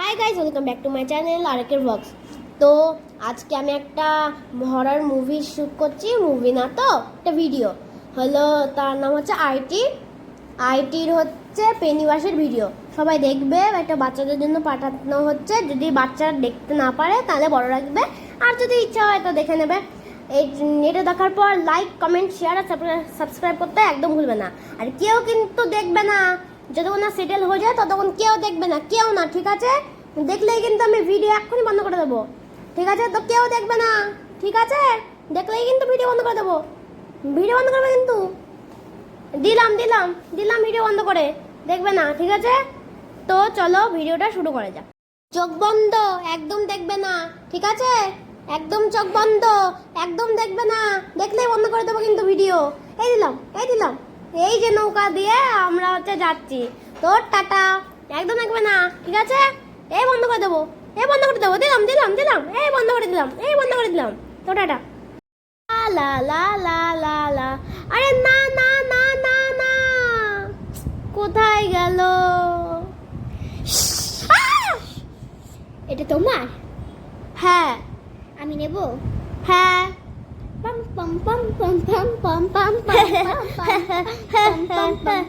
High guys, welcome back to my channel আরেকের blogs. তো আজকে আমি একটা হরর মুভি শুট করছি, মুভি না তো একটা ভিডিও হলো, তার নাম হচ্ছে আইটির হচ্ছে পেনিওয়াসের ভিডিও। সবাই দেখবে, একটা বাচ্চাদের জন্য পাঠানো হচ্ছে। যদি বাচ্চারা দেখতে না পারে তাহলে বড় রাখবে, আর যদি ইচ্ছা হয় তো দেখে নেবে। এটা দেখার পর লাইক, কমেন্ট, শেয়ার আর সাবস্ক্রাইব করতে একদম ভুলবে না। আর কেউ কিন্তু দেখবে না, যতক্ষণ না সেটেল হয়ে যায় ততক্ষণ কেউ দেখবে না, কেউ না, ঠিক আছে? দেখলেই কিন্তু আমি ভিডিও এক্ষুনি বন্ধ করে দেবো, ঠিক আছে? তো কেউ দেখবে না, ঠিক আছে? দেখলেই কিন্তু ভিডিও বন্ধ করে দেবো, ভিডিও বন্ধ করবে কিন্তু। দিলাম দিলাম দিলাম ভিডিও বন্ধ করে, দেখবে না, ঠিক আছে? তো চলো ভিডিওটা শুরু করা যাক। চোখ বন্ধ, একদম দেখবে না, ঠিক আছে? একদম চোখ বন্ধ, একদম দেখবে না, দেখলেই বন্ধ করে দেবো কিন্তু ভিডিও। এই দিলাম, এই দিলাম, এই যে নৌকা দিয়ে আমরা হচ্ছে যাচ্ছি, তো টাটা, একদম দেখবে না, ঠিক আছে? এই বন্ধ করে দেবো, এই বন্ধ করে দেবো, দিলাম দিলাম দিলাম, এই বন্ধ করে দিলাম, এই বন্ধ করে দিলাম, তো টাটা। লা লা লা লা লা, আরে না না না না না, কোথায় গেল? এটা তোমার? হ্যাঁ আমি নেব। হ্যাঁ পাম পাম পাম পাম পাম পাম পাম পাম পাম পাম পাম পাম